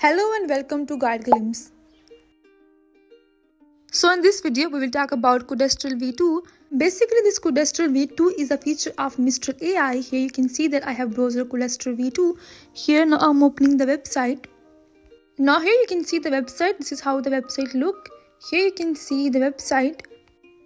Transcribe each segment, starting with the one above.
Hello and welcome to Guide Glimpse. So in this video, we will talk about Codestral-v2. Basically, this Codestral-v2 is a feature of Mistral AI. Here you can see that I have browser Codestral-v2. Here now I'm opening the website. Now here you can see the website. This is how the website look. Here you can see the website.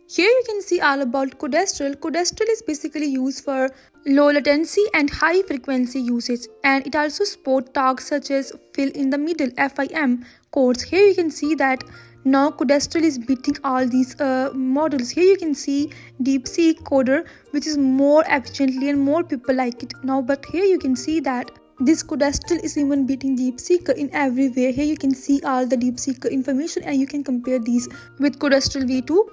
Here you can see all about Codestral. Codestral is basically used for low latency and high frequency usage, and it also supports tasks such as fill in the middle (FIM) codes. Here you can see that now Codestral is beating all these models. Here you can see DeepSeek coder, which is more efficiently and more people like it now. But here you can see that this Codestral is even beating DeepSeek in every way. Here you can see all the DeepSeek information and you can compare these with Codestral-v2.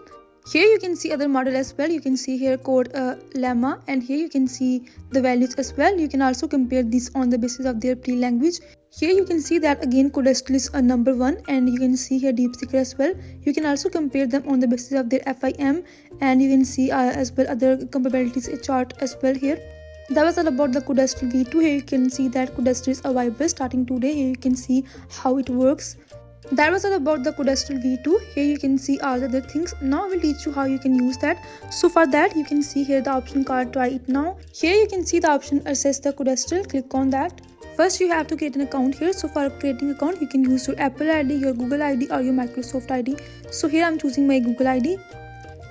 Here you can see other model as well. You can see here code llama, and here you can see the values as well. You can also compare this on the basis of their pre-language. Here you can see that again Codestral is number 1, and you can see here DeepSeek as well. You can also compare them on the basis of their FIM, and you can see as well other compatibilities chart as well here. That was all about the Codestral-v2. Here you can see that Codestral is available starting today. Here you can see how it works. That was all about the Codestral-v2. Here you can see all the other things. Now I will teach you how you can use that. So for that you can see here the option called try it now. Here you can see the option access the Codestral. Click on that. First you have to create an account here. So for creating an account you can use your Apple ID, your Google ID or your Microsoft ID. So here I'm choosing my Google ID.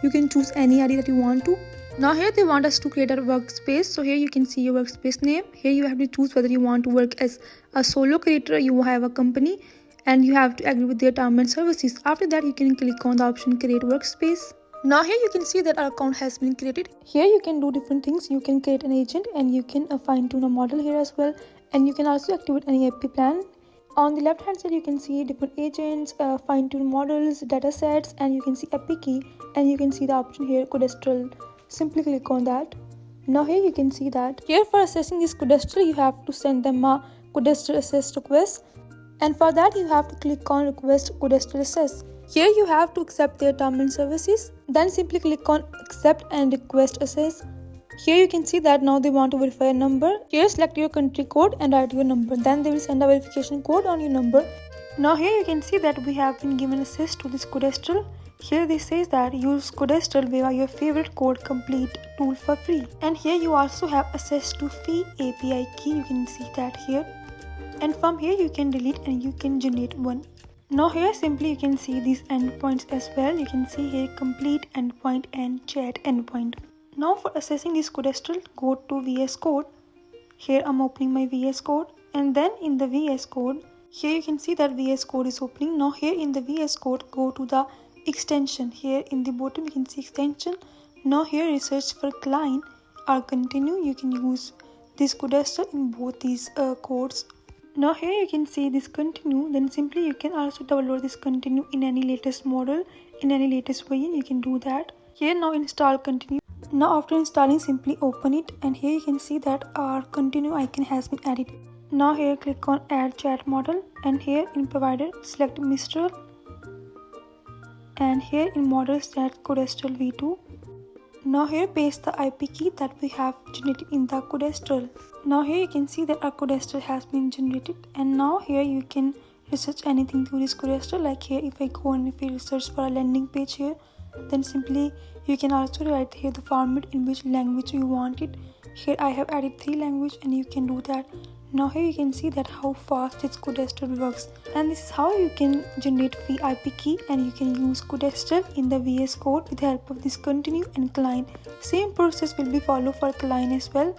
You can choose any ID that you want to. Now here they want us to create a workspace. So here you can see your workspace name. Here you have to choose whether you want to work as a solo creator, you have a company, and you have to agree with their terms and services. After that you can click on the option create workspace. Now here you can see that our account has been created. Here you can do different things. You can create an agent and you can fine tune a model here as well, and you can also activate any AP plan. On the left hand side you can see different agents, fine tune models, data sets, and you can see AP key, and you can see the option here Codestral. Simply click on that. Now here you can see that here for accessing this Codestral you have to send them a Codestral access request, and for that you have to click on request Codestral access. Here you have to accept their terms and services, then simply click on accept and request access. Here you can see that now they want to verify a number. Here select your country code and write your number, then they will send a verification code on your number. Now here you can see that we have been given access to this Codestral. Here this says that use Codestral via your favorite code complete tool for free, and here you also have access to free API key. You can see that here, and from here you can delete and you can generate one. Now here simply you can see these endpoints as well. You can see here complete endpoint and chat endpoint. Now for accessing this Codestral, go to VS Code. Here I'm opening my VS Code, and then in the VS Code, here you can see that VS Code is opening. Now here in the VS Code, go to the extension. Here in the bottom you can see extension. Now here research for client or continue. You can use this Codestral in both these codes. Now here you can see this continue, then simply you can also download this continue in any latest model, in any latest version. You can do that. Here now install continue. Now after installing simply open it, and here you can see that our continue icon has been added. Now here click on add chat model, and here in provider select Mistral, and here in models select Codestral-v2. Now here paste the IP key that we have generated in the Codestral. Now here you can see that our Codestral has been generated, and now here you can research anything through this Codestral. Like here if I go and if I research for a landing page here, then simply you can also write here the format in which language you want it. Here I have added 3 languages and you can do that. Now here you can see that how fast this Codestral works, and this is how you can generate free IP key, and you can use Codestral in the VS Code with the help of this continue and client. Same process will be followed for client as well.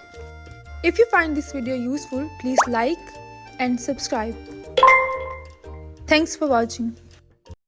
If you find this video useful, please like and subscribe. Thanks for watching.